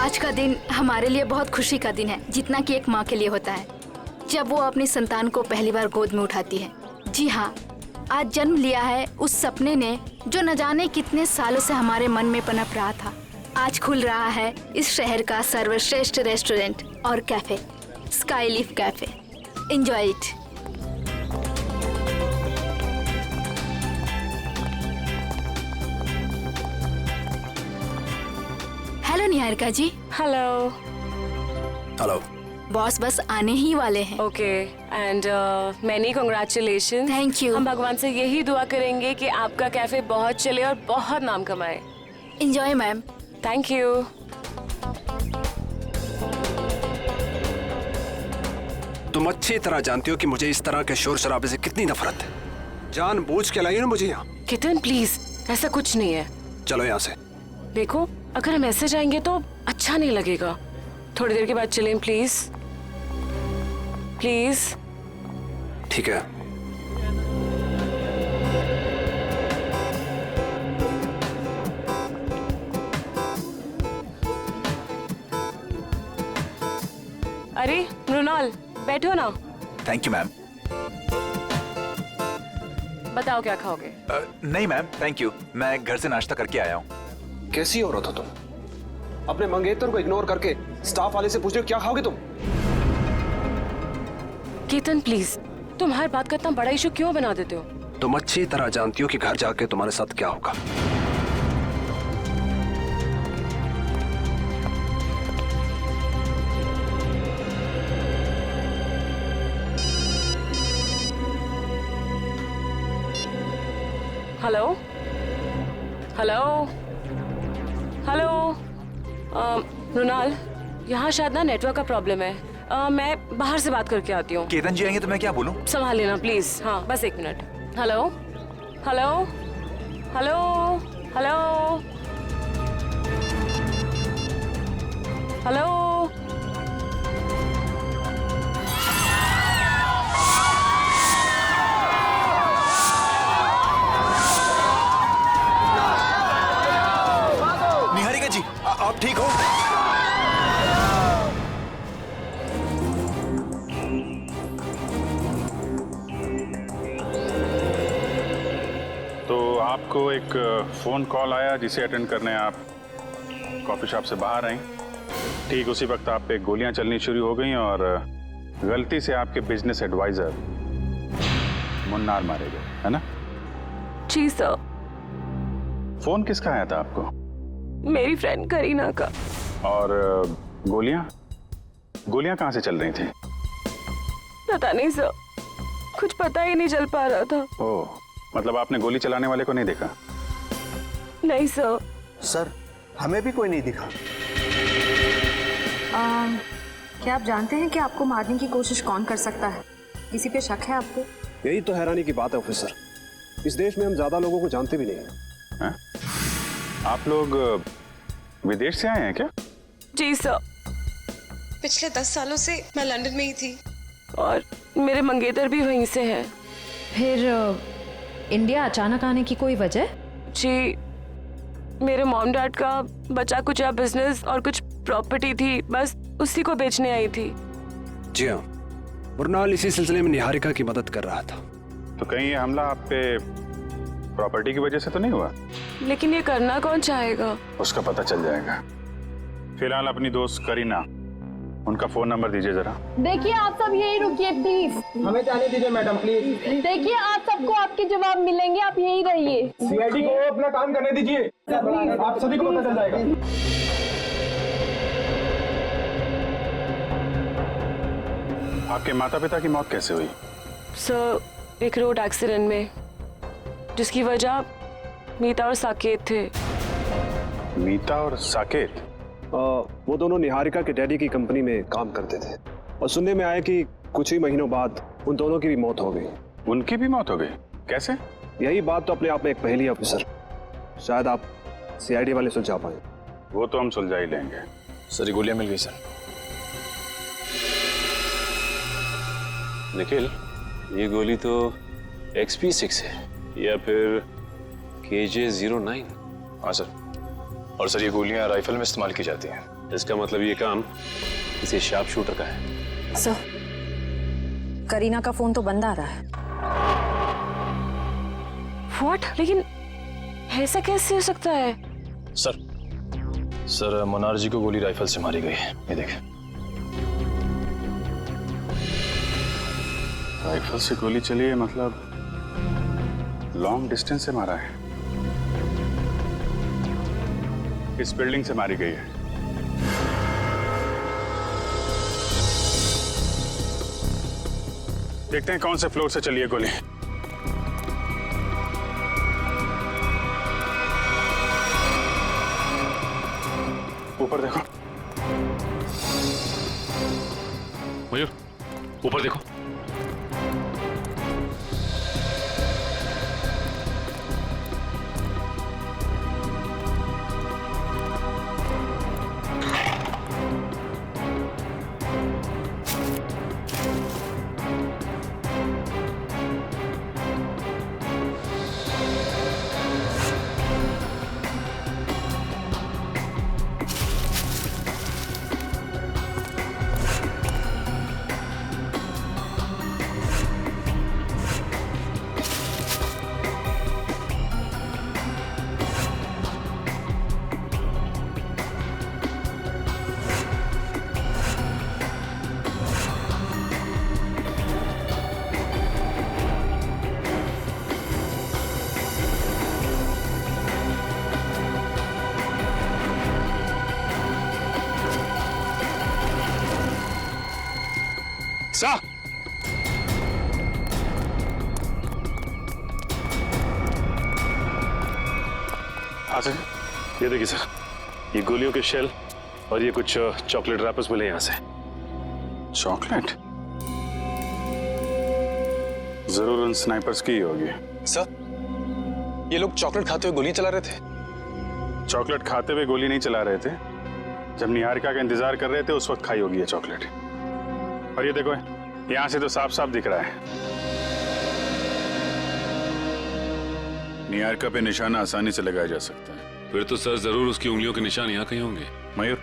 आज का दिन हमारे लिए बहुत खुशी का दिन है, जितना कि एक माँ के लिए होता है जब वो अपनी संतान को पहली बार गोद में उठाती है। जी हाँ, आज जन्म लिया है उस सपने ने जो न जाने कितने सालों से हमारे मन में पनप रहा था। आज खुल रहा है इस शहर का सर्वश्रेष्ठ रेस्टोरेंट और cafe, Skyleaf cafe. Enjoy it. Hello Niharika ji. Hello. Hello. Boss बस आने ही वाले हैं। Okay and many congratulation. Thank you. हम भगवान से यही दुआ करेंगे कि आपका कैफे बहुत चले और बहुत नाम कमाए। Enjoy ma'am. Thank you. तुम अच्छी तरह जानती हो कि मुझे इस तरह के शोर शराबे से कितनी नफरत है। जानबूझ के लाई ना मुझे यहाँ। कितन प्लीज, ऐसा कुछ नहीं है। चलो यहाँ से। देखो, अगर हम ऐसे जाएंगे तो अच्छा नहीं लगेगा। थोड़ी देर के बाद चलें प्लीज। प्लीज। ठीक है। अरे मृणाल, बैठो ना। Thank you ma'am. बताओ क्या खाओगे? नहीं मैम, थैंक यू, मैं घर से नाश्ता करके आया हूँ। कैसी औरत हो तुम? अपने मंगेतर को इग्नोर करके स्टाफ वाले से पूछ रहे हो क्या खाओगे तुम? केतन प्लीज, तुम हर बात का इतना बड़ा इशू क्यों बना देते हो? तुम अच्छी तरह जानती हो कि घर जाके तुम्हारे साथ क्या होगा। Hello hello hello. मृणाल, यहाँ शायद ना नेटवर्क का प्रॉब्लम है। मैं बाहर से बात करके आती हूँ। केतन जी आएंगे तो मैं क्या बोलूँ? संभाल लेना प्लीज। हाँ, बस 1 मिनट। Hello hello hello hello hello. Niharika ji, आप ठीक हो? तो आपको एक फ़ोन कॉल आया जिसे अटेंड करने आप कॉफ़ी शॉप से बाहर आई। ठीक उसी वक्त आप पे गोलियां चलनी शुरू हो गई और गलती से आपके बिजनेस एडवाइज़र मुन्नार मारे गए, है ना? जी सर। फ़ोन किसका आया था आपको? मेरी फ्रेंड करीना का। और गोलियां कहाँ से चल रही थी? पता नहीं सर, कुछ पता ही नहीं चल पा रहा था। ओह, मतलब आपने गोली चलाने वाले को नहीं देखा? नहीं सर। सर, हमें भी कोई नहीं दिखा। क्या आप जानते हैं कि आपको मारने की कोशिश कौन कर सकता है? किसी पे शक है आपको? यही तो हैरानी की बात है ऑफिसर। इस देश में हम ज्यादा लोगों को जानते भी नहीं हैं। आप लोग विदेश से आए हैं क्या? जी सर। पिछले 10 सालों से मैं लंदन में ही थी और मेरे मंगेतर भी वहीं से हैं। फिर इंडिया अचानक आने की कोई वजह? जी, मेरे मॉम डैड का बचा कुचा बिजनेस और कुछ प्रॉपर्टी थी, बस उसी को बेचने आई थी। जी हाँ, मुन्नार इसी सिलसिले में निहारिका की मदद कर रहा था। तो कहीं ये हमला आप पे प्रॉपर्टी की वजह से तो नहीं हुआ? लेकिन ये करना कौन चाहेगा? उसका पता चल जाएगा। फिलहाल अपनी दोस्त करीना, उनका फोन नंबर दीजिए जरा। देखिए आप सब यही रुकिए प्लीज। हमें जाने दीजिए मैडम प्लीज। देखिए आप सबको आपके जवाब मिलेंगे, आप यही रहिए। सीआईडी को अपना काम करने दीजिए, आप सभी को पता चल जाएगा। आपके माता पिता की मौत कैसे हुई? सर, एक रोड एक्सीडेंट में, जिसकी वजह मीता और साकेत थे। मीता और साकेत? वो दोनों निहारिका के डैडी की कंपनी में काम करते थे और सुनने में आया कि कुछ ही महीनों बाद उन दोनों की भी मौत हो गई। उनकी भी मौत हो गई? कैसे? यही बात तो अपने आप में एक पहेली है ऑफिसर। शायद आप सीआईडी वाले सुलझा पाए। वो तो हम सुलझा ही लेंगे। सर, गोलियां मिल गई सर। निखिल, ये गोली तो XP6 है या फिर KJ-09। हाँ सर, और सर ये गोलियां राइफल में इस्तेमाल की जाती हैं। इसका मतलब ये काम किसी शार्प शूटर का है। सर, करीना का फोन तो बंद आ रहा है। व्हाट? लेकिन ऐसा कैसे हो सकता है? सर मनार जी को गोली राइफल से मारी गई है। ये देखें। राइफल से गोली चली है, मतलब लॉन्ग डिस्टेंस से मारा है। इस बिल्डिंग से मारी गई है। देखते हैं कौन से फ्लोर से चली है गोली। ऊपर देखो। मयूर, ऊपर देखो। सा अच्छा, ये देखिए सर, ये गोलियों के शेल और ये कुछ चॉकलेट रैपर्स मिले यहाँ से। चॉकलेट? जरूर उन स्नाइपर्स की ही होगी। सर, ये लोग चॉकलेट खाते हुए गोली चला रहे थे। चॉकलेट खाते हुए गोली नहीं चला रहे थे। जब निहारिका का इंतजार कर रहे थे उस वक्त खाई होगी ये चॉकलेट। और ये देखो, यहां से तो साफ साफ दिख रहा है। निहारिका पे निशाना आसानी से लगाया जा सकता है। फिर तो सर जरूर उसकी उंगलियों के निशान यहाँ कहीं होंगे। मयूर,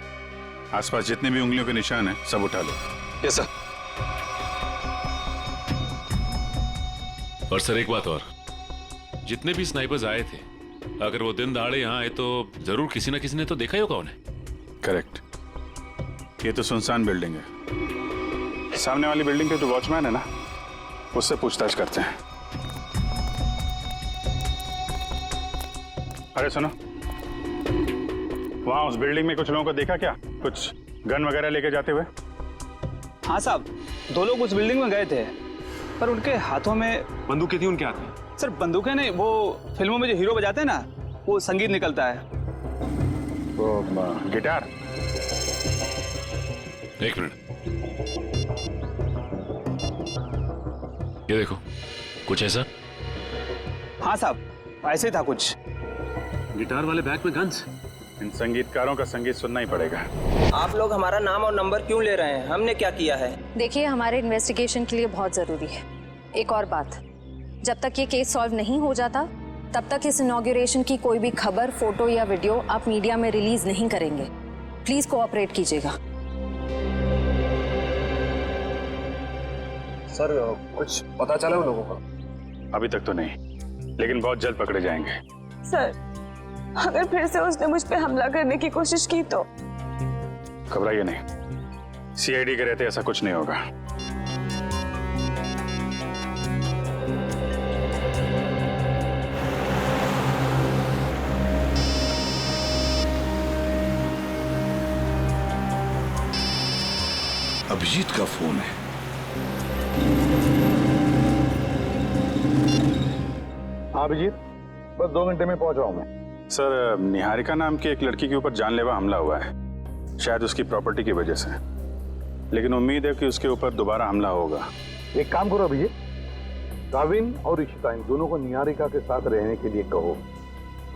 आसपास जितने भी उंगलियों के निशान हैं सब उठा लो। Yes sir. और सर एक बात और, जितने भी स्नाइपर्स आए थे, अगर वो दिन दहाड़े यहाँ आए तो जरूर किसी ना किसी ने तो देखा ही होगा उन्हें। करेक्ट। ये तो सुनसान बिल्डिंग है। सामने वाली बिल्डिंग पे जो वॉचमैन है ना, उससे पूछताछ करते हैं। अरे सुनो, वहां उस बिल्डिंग में कुछ लोगों को देखा क्या? कुछ गन वगैरह लेके जाते हुए? हाँ साहब, 2 लोग उस बिल्डिंग में गए थे, पर उनके हाथों में बंदूकें थी उनके हाथ में। सर बंदूकें नहीं, वो फिल्मों में जो हीरो बजाते हैं ना, वो संगीत निकलता है। वो गिटार। एक मिनट, ये देखो, कुछ ऐसा। हाँ साहब, ऐसे ही था कुछ। गिटार वाले बैग में गन्स। इन संगीतकारों का संगीत सुनना ही पड़ेगा। आप लोग हमारा नाम और नंबर क्यों ले रहे हैं? हमने क्या किया है? देखिए, हमारे इन्वेस्टिगेशन के लिए बहुत जरूरी है। एक और बात, जब तक ये केस सॉल्व नहीं हो जाता तब तक इस इनॉग्रेशन की कोई भी खबर, फोटो या वीडियो आप मीडिया में रिलीज नहीं करेंगे। प्लीज कोऑपरेट कीजिएगा। सर कुछ पता चला उन लोगों को? अभी तक तो नहीं, लेकिन बहुत जल्द पकड़े जाएंगे। सर, अगर फिर से उसने मुझ पे हमला करने की कोशिश की तो? घबराइए नहीं, सीआईडी के रहते ऐसा कुछ नहीं होगा। अभिजीत का फोन है। हाँ अभिजीत, बस 2 घंटे में पहुंच रहा हूं मैं। सर, निहारिका नाम की एक लड़की के ऊपर जानलेवा हमला हुआ है, शायद उसकी प्रॉपर्टी की वजह से। लेकिन उम्मीद है कि उसके ऊपर दोबारा हमला होगा। एक काम करो अभिजीत, गाविन और इशिता इन दोनों को निहारिका के साथ रहने के लिए कहो।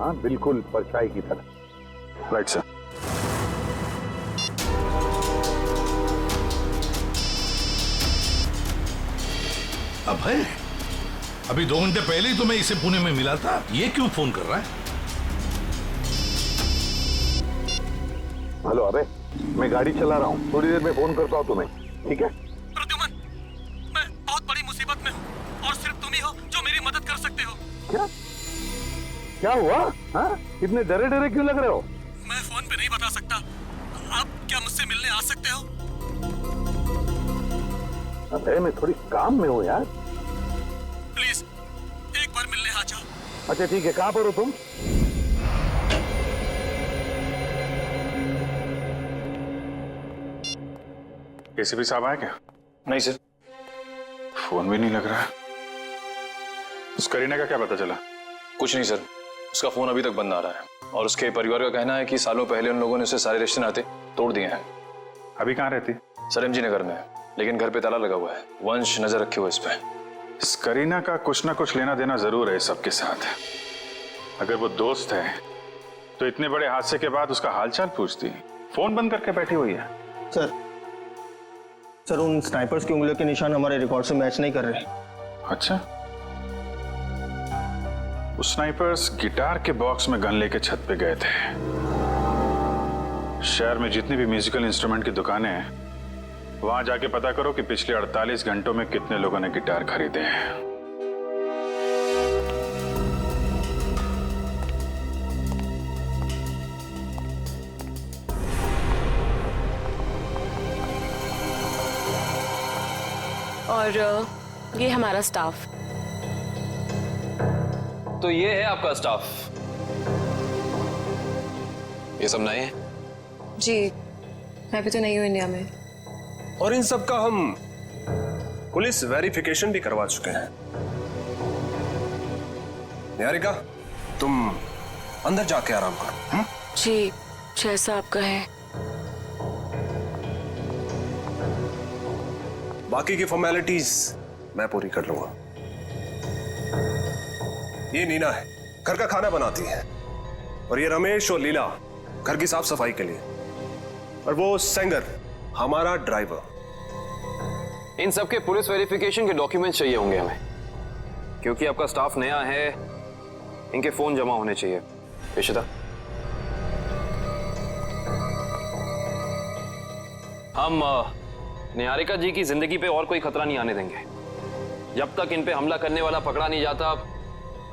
हाँ, बिल्कुल परछाई की तरह। Right sir. अब है, अभी 2 घंटे पहले ही तो मैं इसे पुणे में मिला था। ये क्यों फोन कर रहा है? हेलो अबे, मैं गाड़ी चला रहा हूँ, थोड़ी देर में फोन करता हूँ तुम्हें, ठीक है? प्रद्युमन, मैं बहुत बड़ी मुसीबत में हूँ और सिर्फ तुम ही हो जो मेरी मदद कर सकते हो। क्या क्या हुआ? हाँ, इतने डरे डरे क्यों लग रहे हो? मैं फोन पे नहीं बता सकता। आप क्या मुझसे मिलने आ सकते हो? अरे मैं थोड़ी काम में हूँ यार। प्लीज एक बार मिलने आ जाओ। अच्छा ठीक है, कहाँ पर हो तुम? एसीपी साहब आए क्या? नहीं सर। फोन भी नहीं लग रहा। उस करीना का क्या पता चला? कुछ नहीं सर, उसका फोन अभी तक बंद आ रहा है और उसके परिवार का कहना है कि सालों पहले उन लोगों ने उसे सारे रिश्ते नाते तोड़ दिए हैं। अभी कहाँ रहती? सर एमजी नगर में है, लेकिन घर पे ताला लगा हुआ है। वंश नजर रखे हुए इस पे। इस करीना का कुछ ना कुछ लेना देना जरूर है सबके साथ। अगर वो दोस्त है तो इतने बड़े हादसे के बाद उसका हालचाल पूछती, फोन बंद करके बैठी हुई है। सर उन स्नाइपर्स की उंगलियों के निशान हमारे रिकॉर्ड से मैच नहीं कर रहे। अच्छा, उस स्नाइपर्स गिटार के बॉक्स में गन लेके छत पे गए थे। शहर में जितनी भी म्यूजिकल इंस्ट्रूमेंट की दुकानें हैं, वहां जाके पता करो कि पिछले 48 घंटों में कितने लोगों ने गिटार खरीदे हैं। और ये हमारा स्टाफ। तो ये है आपका स्टाफ? ये सब नए हैं? जी, मैं भी तो नहीं हूँ इंडिया में। और इन सब का हम पुलिस वेरिफिकेशन भी करवा चुके हैं। निहारिका, तुम अंदर जाके आराम करो। जी, जैसा आपका है। बाकी की फॉर्मेलिटीज मैं पूरी कर लूंगा। ये नीना है, घर का खाना बनाती है, और ये रमेश और लीला घर की साफ सफाई के लिए, और वो सेंगर हमारा ड्राइवर। इन सबके पुलिस वेरिफिकेशन के डॉक्यूमेंट्स चाहिए होंगे हमें, क्योंकि आपका स्टाफ नया है। इनके फोन जमा होने चाहिए। इशिता, हम निहारिका जी की जिंदगी पे और कोई खतरा नहीं आने देंगे। जब तक इन पे हमला करने वाला पकड़ा नहीं जाता,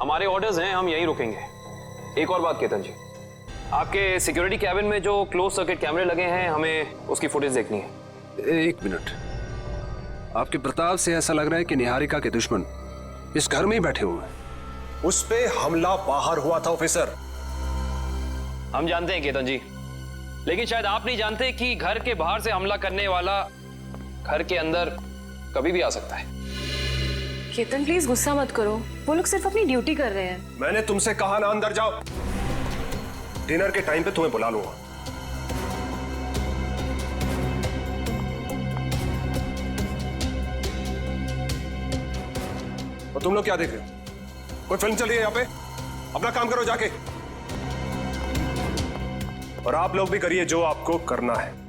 हमारे ऑर्डर्स हैं, हम यहीं रुकेंगे। एक और बात केतन जी, आपके सिक्योरिटी कैबिन में जो क्लोज सर्किट कैमरे लगे हैं, हमें उसकी फुटेज देखनी है। एक मिनट, आपके प्रताप से ऐसा लग रहा है कि निहारिका के दुश्मन इस घर में ही बैठे हुए हैं। उस पे हमला बाहर हुआ था ऑफिसर। हम जानते हैं केतन जी, लेकिन शायद आप नहीं जानते कि घर के बाहर से हमला करने वाला घर के अंदर कभी भी आ सकता है। केतन प्लीज गुस्सा मत करो, वो लोग सिर्फ अपनी ड्यूटी कर रहे हैं। मैंने तुमसे कहा ना अंदर जाओ। डिनर के टाइम पे तुम्हें बुला लूंगा। और तुम लोग क्या देख रहे हो? कोई फिल्म चल रही है यहाँ पे? अपना काम करो जाके। और आप लोग भी करिए जो आपको करना है।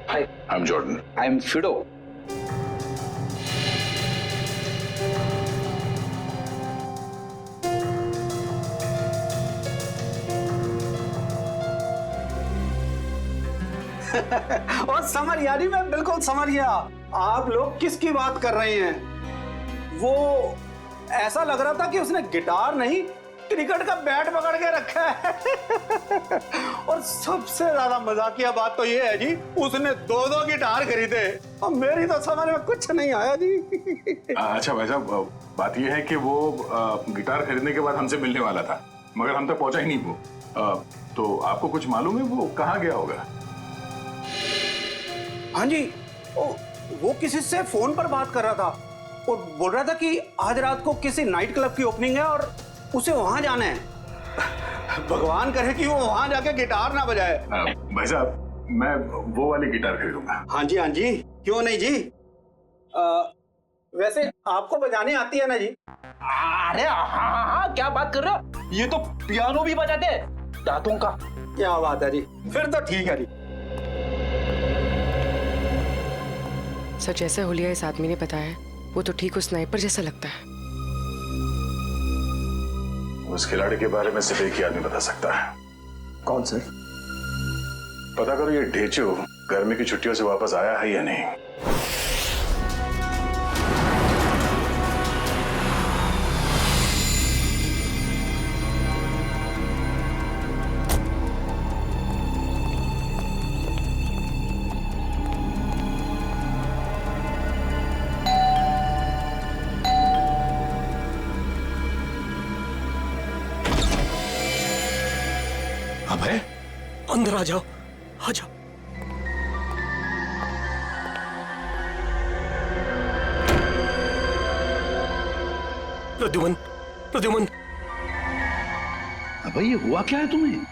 Hi, I'm Jordan. I'm Fido. और समझ यानी मैं बिल्कुल समझ गया आप लोग किसकी बात कर रहे हैं। वो ऐसा लग रहा था कि उसने गिटार नहीं क्रिकेट का बैट पकड़ के रखा है। और सबसे ज्यादा मजाकिया बात तो ये है जी, उसने 2-2 गिटार खरीदे और मेरी तो समझ में कुछ नहीं आया जी। अच्छा भाई साहब, बात ये है कि वो गिटार खरीदने के बाद हमसे मिलने वाला था, मगर हम तक पहुंचा ही नहीं वो। तो आपको कुछ मालूम है वो कहाँ गया होगा? हाँ जी, वो किसी से फोन पर बात कर रहा था और बोल रहा था कि आज रात को किसी नाइट क्लब की ओपनिंग है और उसे वहां जाना है। भगवान करे कि वो वहां जाके गिटार ना बजाए। भाई साहब, मैं वो वाली गिटार खरीदूंगा। हाँ जी, क्यों नहीं जी। वैसे आपको बजाने आती है ना जी? अरे हाँ, क्या बात कर रहे हो? ये तो पियानो भी बजाते हैं, दांतों का। क्या बात है जी, फिर तो ठीक है जी। सर, जैसा हुलिया इस आदमी ने बताया, वो तो ठीक उस स्नाइपर जैसा लगता है। उस खिलाड़ी के बारे में सिर्फ एक ही आदमी बता सकता है। कौन सर? पता करो ये ढेचू गर्मी की छुट्टियों से वापस आया है या नहीं। अभय, अंदर आ जाओ, आ जाओ। प्रद्युमन, प्रद्युमन। अभय ये हुआ क्या है तुम्हें?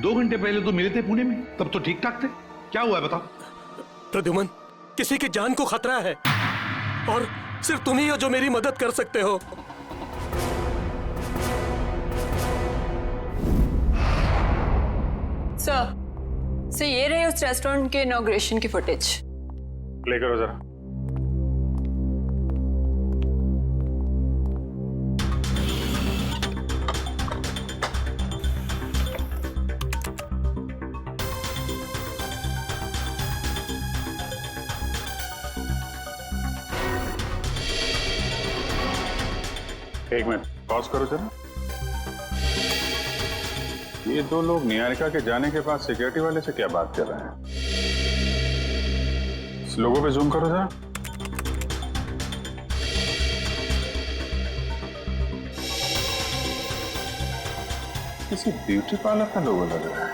2 घंटे पहले तो मिले थे पुणे में, तब तो ठीक ठाक थे। क्या हुआ है बताओ। प्रद्युमन, किसी की जान को खतरा है और सिर्फ तुम ही हो जो मेरी मदद कर सकते हो। सर, ये रहे उस रेस्टोरेंट के इनॉग्रेशन की फुटेज। प्ले करो जरा। एक मिनट पॉज करो जरा। ये 2 लोग निहारिका के जाने के बाद सिक्योरिटी वाले से क्या बात कर रहे हैं? इस लोगों पे जूम करो जरा। किसी ब्यूटी पार्लर का लोगो लग रहा है।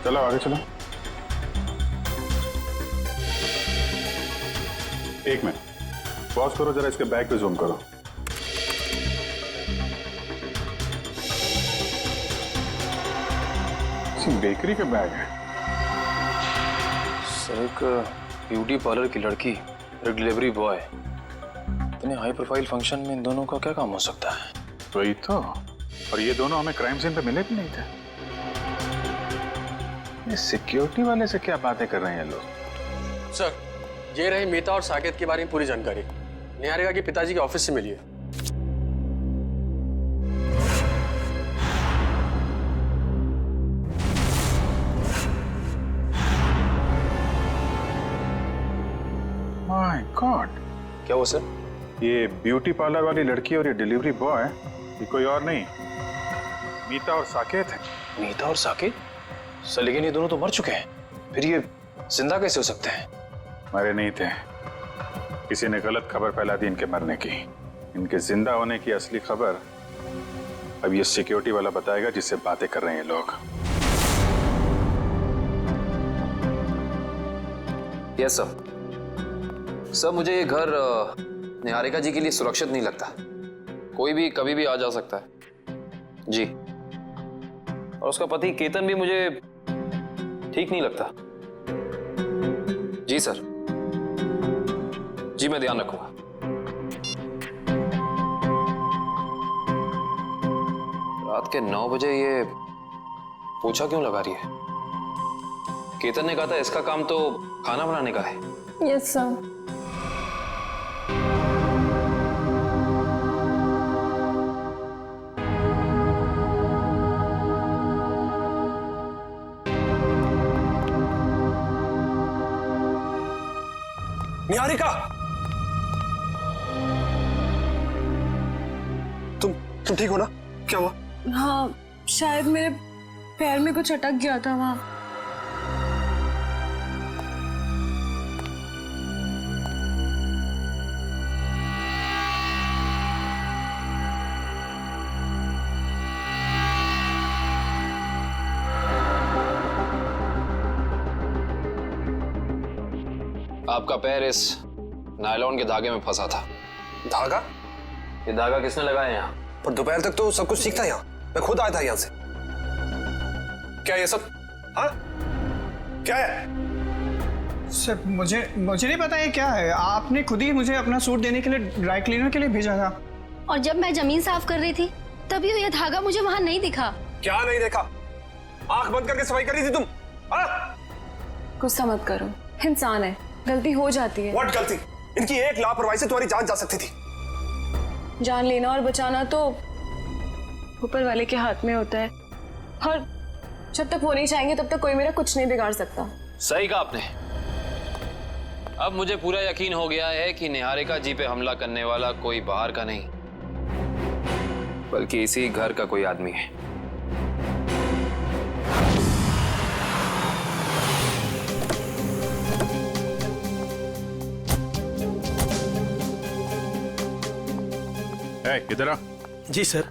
चलो आगे चलो। एक मिनट पॉज करो जरा, इसके बैग पे जूम करो। बेकरी का बैग है। सर, एक ब्यूटी पार्लर की लड़की, एक डिलीवरी बॉय, इतने हाई प्रोफाइल फंक्शन में इन दोनों का क्या काम हो सकता है? वही तो। और ये दोनों हमें क्राइम सीन पे मिले भी नहीं थे। ये सिक्योरिटी वाले से क्या बातें कर रहे हैं लोग? सर, ये रही मीता और साकेत के बारे में पूरी जानकारी। निहारिका के पिताजी के ऑफिस से मिली है। माय गॉड, क्या हुआ सर? ये ब्यूटी पार्लर वाली लड़की और ये डिलीवरी बॉय, ये कोई और नहीं, मीता और साकेत है। मीता और साकेत? सर लेकिन ये दोनों तो मर चुके हैं, फिर ये जिंदा कैसे हो सकते हैं? मरे नहीं थे, किसी ने गलत खबर फैला दी इनके मरने की। इनके जिंदा होने की असली खबर अब ये सिक्योरिटी वाला बताएगा जिससे बातें कर रहे हैं लोग। Yes sir. सर मुझे ये घर निहारिका जी के लिए सुरक्षित नहीं लगता। कोई भी कभी भी आ जा सकता है जी। और उसका पति केतन भी मुझे ठीक नहीं लगता। जी सर, जी मैं ध्यान रखूंगा। रात के 9 बजे ये पोछा क्यों लगा रही है? केतन ने कहा था इसका काम तो खाना बनाने का है। Yes sir. निहारिका, तुम ठीक हो ना? क्या हुआ? हाँ, शायद मेरे पैर में कुछ अटक गया था वहां। आपका पैर इस नायलॉन के धागे में फंसा था। धागा? ये धागा किसने लगाया यहाँ? पर दोपहर तक तो सब कुछ ठीक था यहाँ। मैं खुद आया था यहाँ से। क्या ये सब? हाँ? क्या है? सर मुझे नहीं पता ये क्या है। आपने खुद ही मुझे अपना सूट देने के लिए ड्राई क्लीनर के लिए भेजा था। और जब मैं जमीन साफ कर रही थी तभी ये धागा मुझे वहां नहीं दिखा। क्या नहीं देखा? आंख बंद करके सफाई कर रही थी तुम? गुस्सा मत करो, इंसान है, गलती हो जाती है। व्हाट गलती? इनकी एक लापरवाही से तुम्हारी जान जा सकती थी। जान लेना और बचाना तो ऊपर वाले के हाथ में होता है, और जब तक वो नहीं चाहेंगे तब तक कोई मेरा कुछ नहीं बिगाड़ सकता। सही कहा आपने। अब मुझे पूरा यकीन हो गया है कि निहारिका जी पे हमला करने वाला कोई बाहर का नहीं, बल्कि इसी घर का कोई आदमी है। इधर आ। जी सर।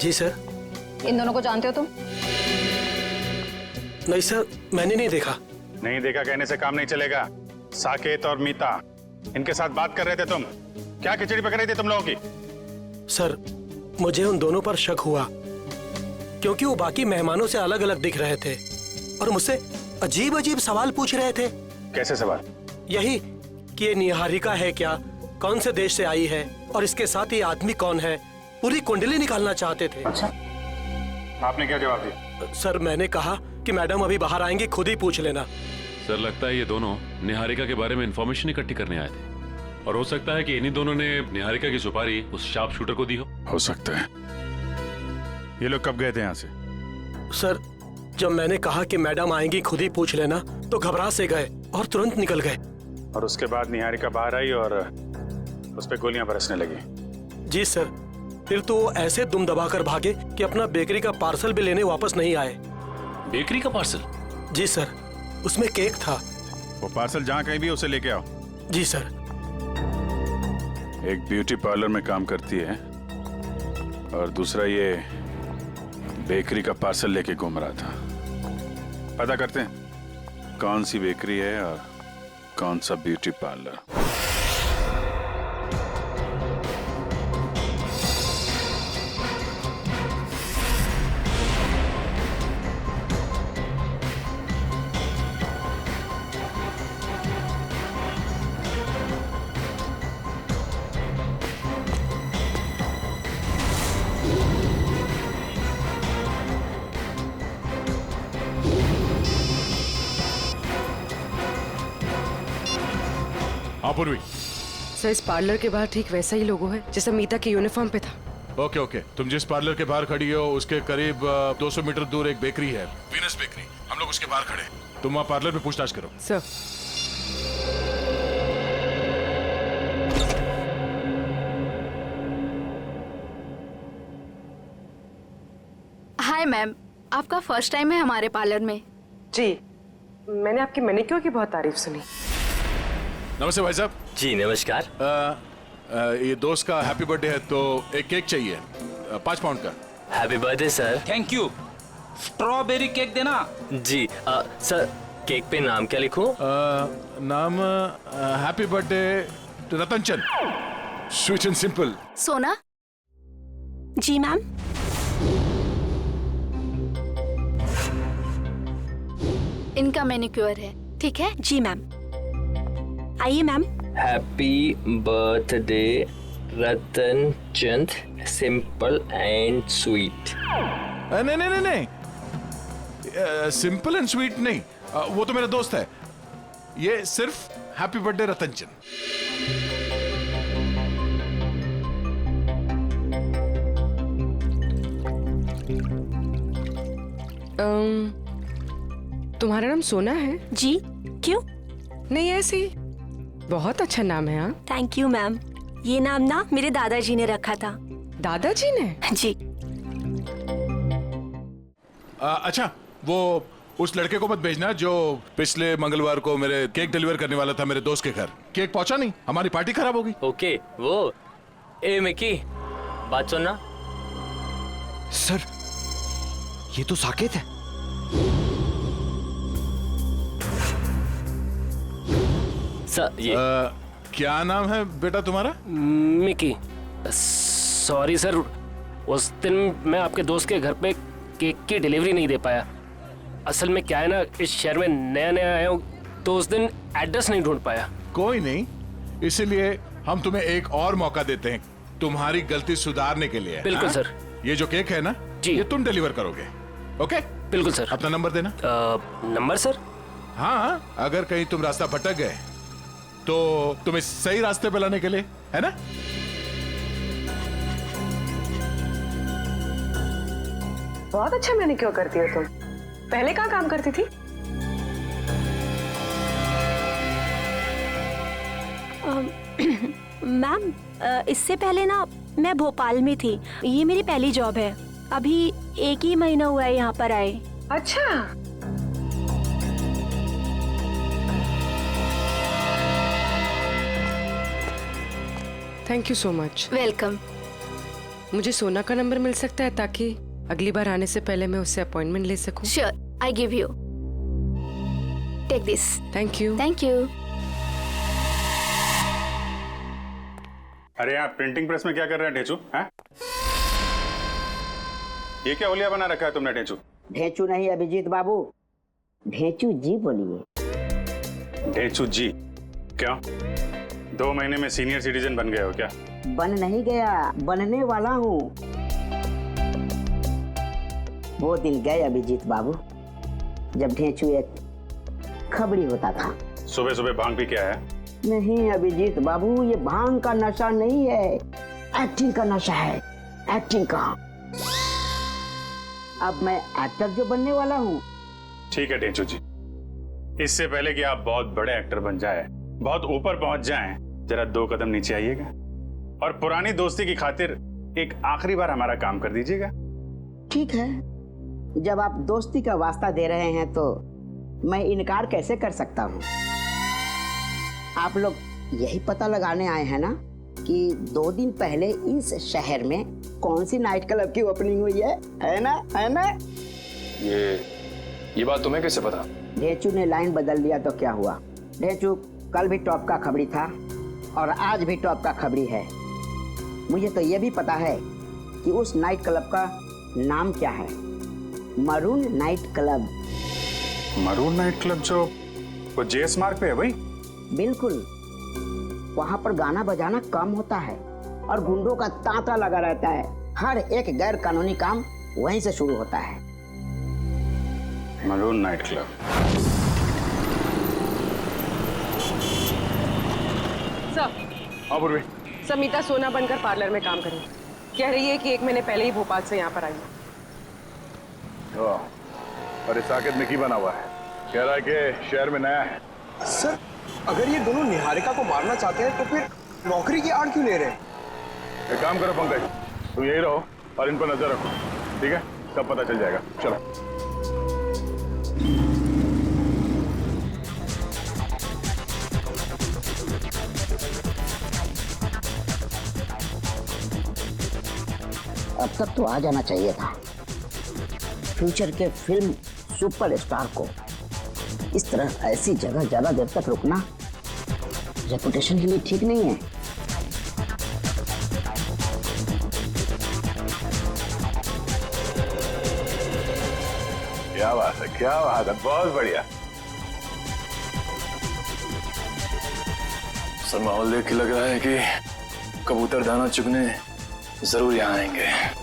जी सर। इन दोनों को जानते हो तुम? नहीं सर, मैंने नहीं देखा। नहीं देखा कहने से काम नहीं चलेगा। साकेत और मीता, इनके साथ बात कर रहे थे तुम। क्या खिचड़ी पक रही थी तुम लोगों की? सर, मुझे उन दोनों पर शक हुआ क्योंकि वो बाकी मेहमानों से अलग अलग दिख रहे थे और मुझसे अजीब अजीब सवाल पूछ रहे थे। कैसे सवाल? यही कि ये निहारिका है क्या, कौन से देश से आई है और इसके साथ ये आदमी कौन है, पूरी कुंडली निकालना चाहते थे। अच्छा, आपने क्या जवाब दिया? सर, मैंने कहा कि मैडम अभी बाहर आएंगी, खुद ही पूछ लेना। सर, लगता है ये दोनों निहारिका के बारे में इंफॉर्मेशन इकट्ठी करने आए थे और हो सकता है कि इन्हीं दोनों ने निहारिका की सुपारी उस शार्प शूटर को दी हो सकता है। ये लोग कब गए थे यहाँ से? सर, जब मैंने कहा कि मैडम आएंगी, खुद ही पूछ लेना, तो घबरा से गए और तुरंत निकल गए। और उसके बाद निहारिका बाहर आई और उस पे गोलियां बरसने लगी। जी सर, फिर तो वो ऐसे दुम दबाकर भागे कि अपना बेकरी का पार्सल भी लेने वापस नहीं आए। बेकरी का पार्सल? जी सर, उसमें केक था। वो पार्सल जहाँ कहीं भी उसे लेके आओ। जी सर। एक ब्यूटी पार्लर में काम करती है और दूसरा ये बेकरी का पार्सल लेके घूम रहा था। पता करते हैं कौन सी बेकरी है और कौन सा ब्यूटी पार्लर। पूर्वी, सर, इस पार्लर के बाहर ठीक वैसा ही लोगो है जैसा मीता के यूनिफॉर्म पे था। ओके ओके, तुम जिस पार्लर के बाहर खड़ी हो उसके करीब 200 मीटर दूर एक बेकरी है, वीनस बेकरी। हम लोग उसके बाहर खड़े हैं। तुम वहाँ पार्लर में पूछताछ करो। सर। हाय मैम, आपका फर्स्ट टाइम है हमारे पार्लर में? जी, मैंने आपकी मैनिक्योर की बहुत तारीफ सुनी। नमस्ते भाई साहब। जी नमस्कार। ये दोस्त का हैप्पी बर्थडे है तो एक केक चाहिए 5 पाउंड का। Happy birthday sir. Thank you. Strawberry cake देना। जी सर, केक पे नाम क्या लिखूं? नाम happy birthday Ratan Chand, sweet and simple. सोना। जी मैम। इनका मैनिक्योर है, ठीक है? जी मैम। आइए ma'am. Happy birthday Ratan Chand, simple and sweet. नहीं नहीं नहीं नहीं, सिंपल एंड स्वीट नहीं, वो तो मेरा दोस्त है। ये सिर्फ हैप्पी बर्थडे रतन चंद। तुम्हारा नाम सोना है? जी, क्यों? नहीं, ऐसे ही। बहुत अच्छा नाम है। हाँ, थैंक यू मैम। ये नाम ना मेरे दादाजी ने रखा था। दादाजी ने? जी। अच्छा, वो उस लड़के को मत भेजना जो पिछले मंगलवार को मेरे केक डिलीवर करने वाला था मेरे दोस्त के घर। केक पहुंचा नहीं, हमारी पार्टी खराब होगी। ओके, वो ए मिकी, बात सुनना। सर, ये तो साकेत है। सर, ये क्या नाम है बेटा तुम्हारा? मिकी। सॉरी सर, उस दिन मैं आपके दोस्त के घर पे केक की डिलीवरी नहीं दे पाया। असल में क्या है ना, इस शहर में नया नया आया हूँ तो उस दिन एड्रेस नहीं ढूंढ पाया। कोई नहीं, इसीलिए हम तुम्हें एक और मौका देते हैं तुम्हारी गलती सुधारने के लिए। बिल्कुल सर। ये जो केक है ना जी, ये तुम डिलीवर करोगे। ओके? बिल्कुल सर। अपना नंबर देना। Number sir? हाँ, अगर कहीं तुम रास्ता भटक गए तो तुम्हें सही रास्ते पे लाने के लिए, है ना? बहुत अच्छा मैनिक्योर करती हो तुम। पहले कहाँ काम करती थी? मैम इससे पहले ना मैं भोपाल में थी। ये मेरी पहली जॉब है। अभी 1 ही महीना हुआ है यहाँ पर आए। अच्छा। Thank you so much. Welcome. मुझे सोना का नंबर मिल सकता है ताकि अगली बार आने से पहले मैं उससे अपॉइंटमेंट ले सकूं? Sure, I give you. Take this. Thank you. Thank you. अरे यहाँ प्रिंटिंग प्रेस में क्या कर रहे हैं ढेंचू? हैं? ये क्या होलिया बना रखा है तुमने ढेंचू? ढेंचू नहीं अभिजीत बाबू, ढेंचू जी बोलिए। ढेंचू जी? क्या 2 महीने में सीनियर सिटीजन बन गए हो क्या? बन नहीं गया, बनने वाला हूँ। वो दिन गए अभिजीत बाबू जब ढेंचू एक खबरी होता था। सुबह सुबह भांग भी क्या है? नहीं अभिजीत बाबू, ये भांग का नशा नहीं है, एक्टिंग का नशा है, एक्टिंग का। अब मैं एक्टर जो बनने वाला हूँ। ठीक है ढेंचू जी, इससे पहले कि आप बहुत बड़े एक्टर बन जाए, बहुत ऊपर पहुंच जाएं, जरा 2 कदम नीचे आइएगा और पुरानी दोस्ती की खातिर एक आखिरी बार हमारा काम कर दीजिएगा। ठीक है, जब आप दोस्ती का वास्ता दे रहे हैं तो मैं इनकार कैसे कर सकता हूँ। आप लोग यही पता लगाने आए हैं ना कि 2 दिन पहले इस शहर में कौन सी नाइट क्लब की ओपनिंग हुई है ना? है ना? ये बात तुम्हें कैसे पता? ढेंचू ने लाइन बदल दिया तो क्या हुआ? ढेंचू कल भी टॉप का खबरी था और आज भी टॉप का खबरी है। मुझे तो ये भी पता है कि उस नाइट क्लब का नाम क्या है, maroon night club. Maroon night club जो वो जेएस मार्ग पे है भाई? बिल्कुल, वहाँ पर गाना बजाना कम होता है और गुंडों का तांता लगा रहता है। हर एक गैर कानूनी काम वहीं से शुरू होता है। Maroon night club. सर। हाँ पूर्वी। समीता सोना बनकर पार्लर में काम करें। कह रही है कि 1 महीने पहले ही भोपाल से यहाँ पर आई है। और इस साकेत में की बना हुआ है, कह रहा है कि शहर में नया है। सर, अगर ये दोनों निहारिका को मारना चाहते हैं तो फिर नौकरी की आड़ क्यों ले रहे हैं? एक काम करो पंकज, तुम यही रहो और इन पर नजर रखो, ठीक है? सब पता चल जाएगा। चलो। अब तक तो आ जाना चाहिए था। फ्यूचर के फिल्म सुपरस्टार को इस तरह ऐसी जगह ज्यादा देर तक रुकना रेपुटेशन के लिए ठीक नहीं है। क्या बात है, क्या बात है, बहुत बढ़िया। सर माहौल देख के लग रहा है कि कबूतर दाना चुगने जरूर यहाँ आएंगे।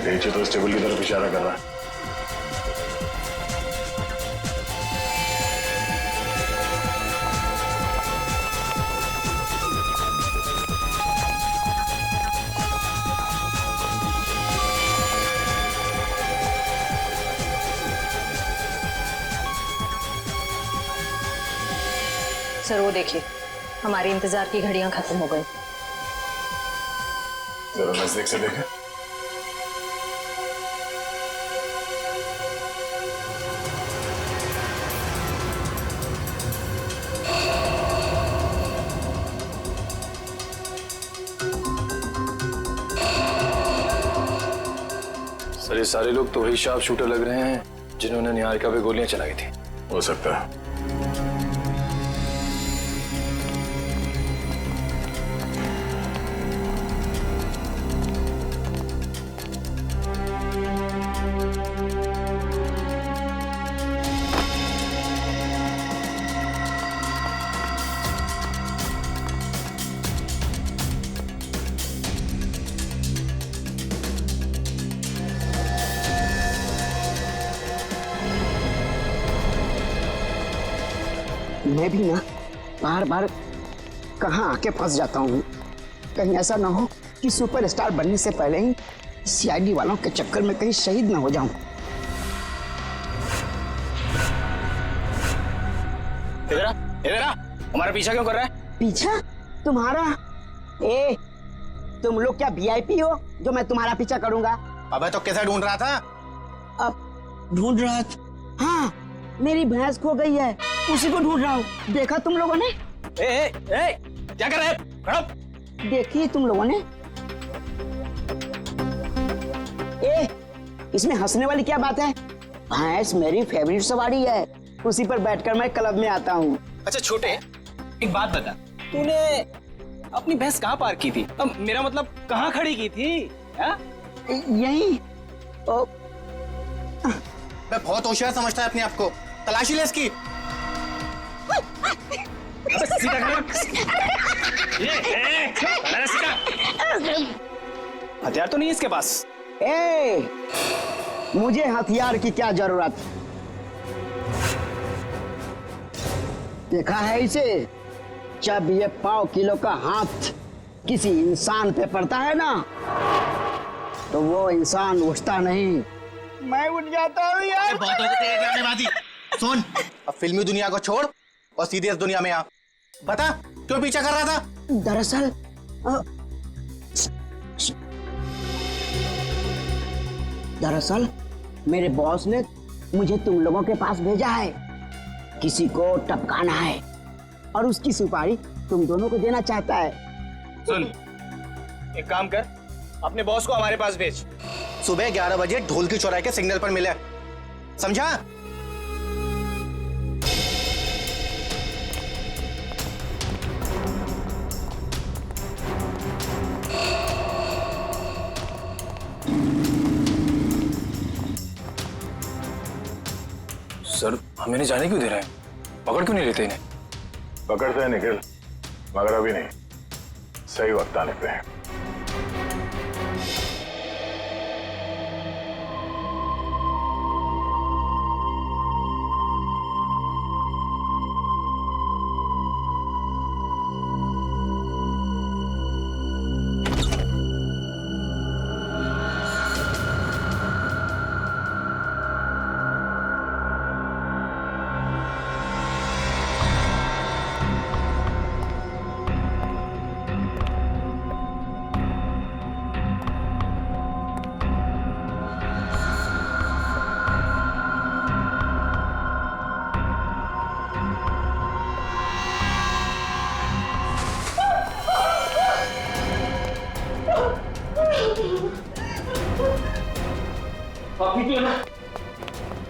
ढेंचू तो इस टेबल की तरफ इशारा कर रहा है। सर वो देखिए, हमारे इंतजार की घड़ियां खत्म हो गई। जरा नजदीक से देखें। सर ये सारे लोग तो वही शार्प शूटर लग रहे हैं जिन्होंने निहारिका पे गोलियां चलाई थी। हो सकता है। मैं भी ना बार बार कहाँ आके फंस जाता हूँ। कहीं ऐसा ना हो कि सुपरस्टार बनने से पहले ही सीआईडी वालों के चक्कर में कहीं शहीद ना हो जाऊं। इधर आ, हमारा पीछा क्यों कर रहा है? पीछा? तुम्हारा? ए, तुम लोग क्या वीआईपी हो जो मैं तुम्हारा पीछा करूंगा? अबे तो कैसे ढूंढ रहा था? अब ढूंढ रहा था? हाँ, मेरी भैंस खो गई है, उसी को ढूंढ रहा हूँ। देखा तुम लोगों ने? क्या कर रहे हैं? देखी तुम लोगों ने? ए, इसमें हंसने वाली क्या बात है? भैंस मेरी फेवरेट सवारी है, उसी पर बैठकर मैं क्लब में आता हूँ। अच्छा छोटे, एक बात बता, तूने अपनी भैंस कहाँ पार्क की थी? अब मेरा मतलब कहाँ खड़ी की थी? यहीं। मैं बहुत होशियार समझता है अपने आप को। तलाशी ले इसकी। हथियार तो नहीं है इसके पास। ए, मुझे हथियार की क्या जरूरत? देखा है इसे? जब ये 1.5 किलो का हाथ किसी इंसान पे पड़ता है ना, तो वो इंसान उठता नहीं, मैं उठ जाता हूँ यार। बहुत हो गई ड्रामेबाजी। सुन, अब फिल्मी दुनिया को छोड़ और सीरियस दुनिया में आ। बता, क्यों पीछा कर रहा था? दरअसल मेरे बॉस ने मुझे तुम लोगों के पास भेजा है। किसी को टपकाना है और उसकी सुपारी तुम दोनों को देना चाहता है। सुन, एक काम कर, अपने बॉस को हमारे पास भेज। सुबह 11 बजे ढोल की चौराहे के सिग्नल पर मिले, समझा? सर, हमें नहीं जाने क्यों दे रहे हैं? पकड़ क्यों नहीं लेते इन्हें? पकड़ते हैं निखिल, मगर अभी नहीं, सही वक्त आने पे है।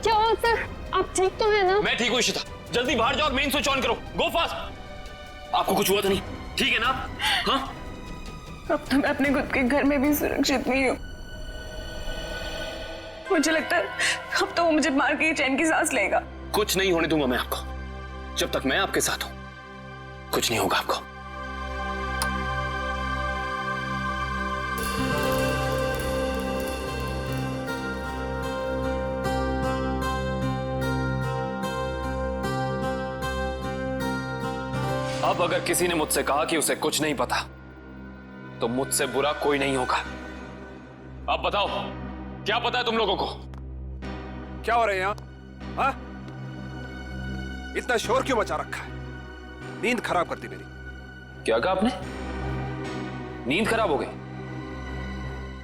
क्या हुआ सर? आप ठीक तो है ना? मैं ठीक हूँ इशिता, जल्दी बाहर जाओ और मेन स्विच ऑन करो। गो फास्ट। आपको कुछ हुआ तो नहीं? ठीक है ना? हाँ? अब तो मैं अपने खुद के घर में भी सुरक्षित नहीं हूँ। मुझे लगता है अब तो वो मुझे मार के चैन की सांस लेगा। कुछ नहीं होने दूंगा मैं आपको। जब तक मैं आपके साथ हूं, कुछ नहीं होगा आपको। अब अगर किसी ने मुझसे कहा कि उसे कुछ नहीं पता, तो मुझसे बुरा कोई नहीं होगा। अब बताओ, क्या पता है तुम लोगों को? क्या हो रहा है यहाँ? हाँ? इतना शोर क्यों मचा रखा है? नींद खराब कर दी मेरी। क्या कहा आपने? नींद खराब हो गई?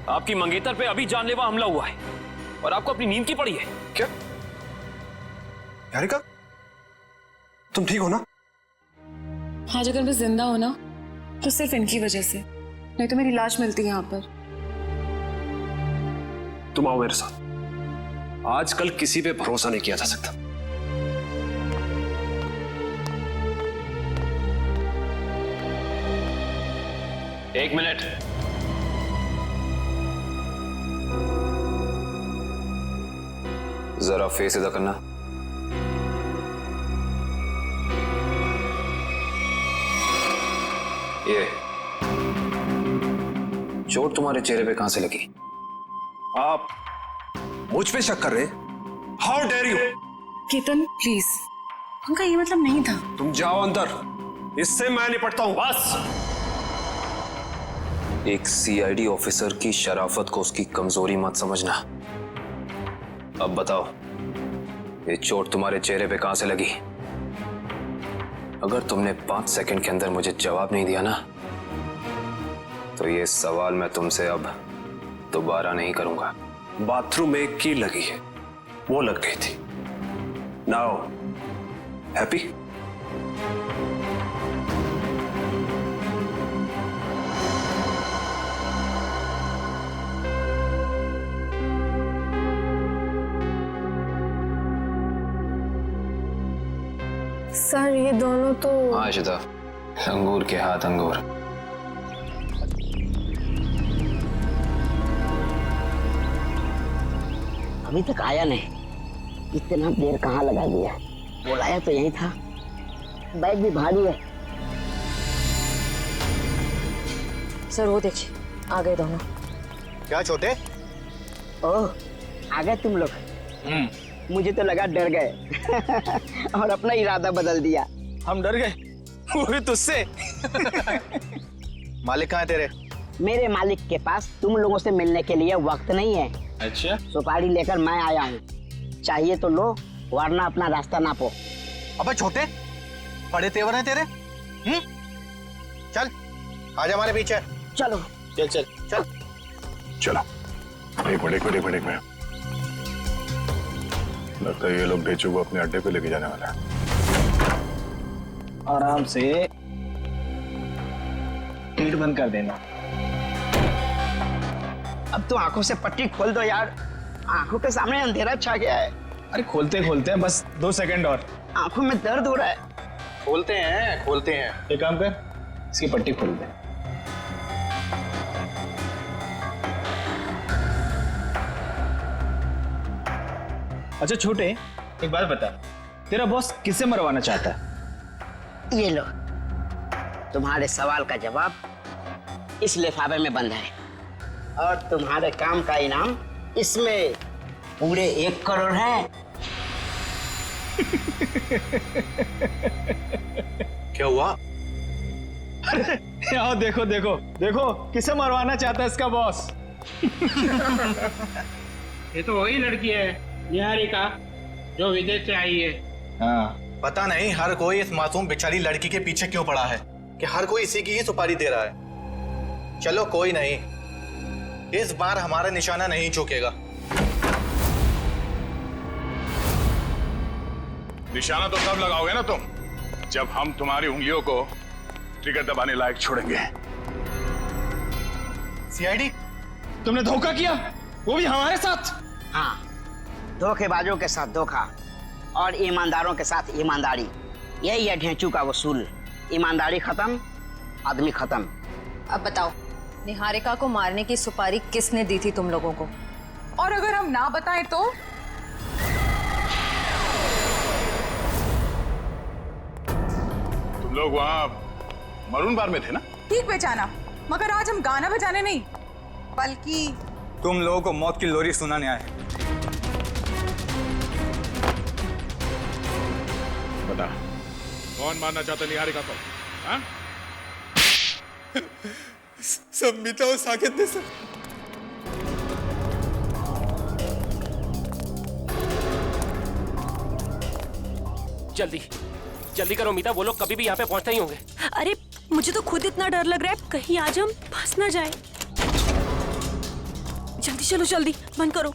आपकी मंगेतर पे अभी जानलेवा हमला हुआ है और आपको अपनी नींद की पड़ी है क्या? यारिका, तुम ठीक हो ना? आज अगर मैं जिंदा हो ना, तो सिर्फ इनकी वजह से, नहीं तो मेरी लाश मिलती है यहाँ पर। तुम आओ मेरे साथ। आजकल किसी पे भरोसा नहीं किया जा सकता। एक मिनट। जरा फेस इधर करना। ये चोट तुम्हारे चेहरे पे कहां से लगी? आप मुझ पे शक कर रहे? How dare you! Ketan please, उनका ये मतलब नहीं था। तुम जाओ अंदर, इससे मैं निपटता हूं। बस, एक सीआईडी ऑफिसर की शराफत को उसकी कमजोरी मत समझना। अब बताओ, ये चोट तुम्हारे चेहरे पे कहां से लगी? अगर तुमने 5 सेकंड के अंदर मुझे जवाब नहीं दिया ना, तो ये सवाल मैं तुमसे अब दोबारा नहीं करूंगा। बाथरूम में एक कील लगी है, वो लग गई थी। Now happy? सर ये दोनों तो हाँ इशिता, अंगूर के हाथ अंगूर। अभी तक आया नहीं, इतना देर कहाँ लगा दिया? बुलाया तो यही था, बैग भी भारी है। सर वो देखिए, आ गए दोनों। क्या छोटे? ओह, आ गए तुम लोग। मुझे तो लगा डर गए और अपना इरादा बदल दिया। हम डर गए, वो भी तुझसे। मालिक कहाँ है तेरे? मेरे मालिक के पास तुम लोगों से मिलने के लिए वक्त नहीं है। अच्छा, सुपारी लेकर मैं आया हूँ, चाहिए तो लो, वरना अपना रास्ता नापो। अबे छोटे, बड़े तेवर हैं तेरे। चल आजा हमारे पीछे। चलो चल चल चल चलो। एक मिनट में लगता है ये लोग ढेचू को अपने अड्डे पे लेके जाने वाला है। आराम से गेट बंद कर देना। अब तो आंखों से पट्टी खोल दो यार, आंखों के सामने अंधेरा छा गया है। अरे खोलते खोलते हैं, बस 2 सेकंड और। आंखों में दर्द हो रहा है। खोलते हैं। एक काम कर, इसकी पट्टी खोल दे। अच्छा छोटे, एक बात बता, तेरा बॉस किसे मरवाना चाहता है? ये लो, तुम्हारे सवाल का जवाब इस लिफाफे में बंद है, और तुम्हारे काम का इनाम इसमें पूरे 1 करोड़ है। क्या हुआ? अरे यहाँ देखो देखो देखो, किसे मरवाना चाहता है इसका बॉस। ये तो वही लड़की है निहारिका, जो विदेश से आई है। हाँ, पता नहीं हर कोई इस मासूम बेचारी लड़की के पीछे क्यों पड़ा है, कि हर कोई इसी की ही सुपारी दे रहा है। चलो कोई नहीं, इस बार हमारा निशाना नहीं चूकेगा। निशाना तो तब लगाओगे ना तुम, जब हम तुम्हारी उंगलियों को ट्रिगर दबाने लायक छोड़ेंगे। सीआईडी, तुमने धोखा किया, वो भी हमारे साथ। हाँ, धोखेबाजों के साथ धोखा और ईमानदारों के साथ ईमानदारी, यही है ढेंचू का वसूल। ईमानदारी खत्म, आदमी खत्म। अब बताओ, निहारिका को मारने की सुपारी किसने दी थी तुम लोगों को? और अगर हम ना बताएं तो? तुम लोग वहां मरून बार में थे ना? ठीक पहचाना, मगर आज हम गाना बजाने नहीं, बल्कि तुम लोगों को मौत की लोरी सुनाने आए। बता, कौन मारना चाहता निहारिका को? हाँ? सब मीता और साकेत ने सर। जल्दी जल्दी करो मीता, वो लोग कभी भी यहाँ पे पहुंचते ही होंगे। अरे मुझे तो खुद इतना डर लग रहा है, कहीं आज हम फंस ना जाए। जल्दी चलो, जल्दी बंद करो।